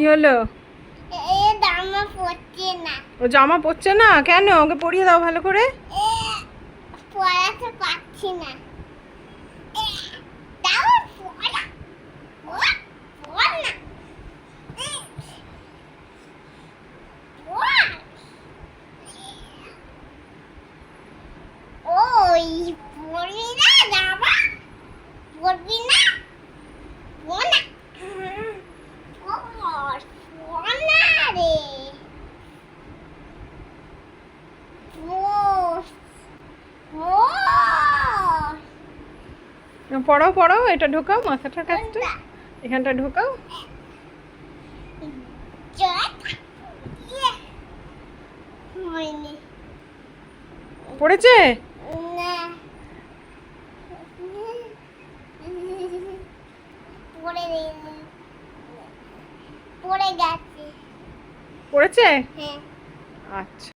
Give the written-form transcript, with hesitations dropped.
কি হলো? জামা পরছে না। ও জামা পরছে না কেন? ওকে পরিয়ে দাও ভালো করে। পরাতে পারছি না। দাও পরা। পর না। পর। ওই পরবি না জামা? পরবি না? পর না। পর না রে। পড়াও পড়াও, এটা ঢোকাও মাথাটার কাছটা, এখানটা ঢোকাও। পড়েছে? না পড়ে গেছে। পড়েছে? হ্যাঁ। আচ্ছা।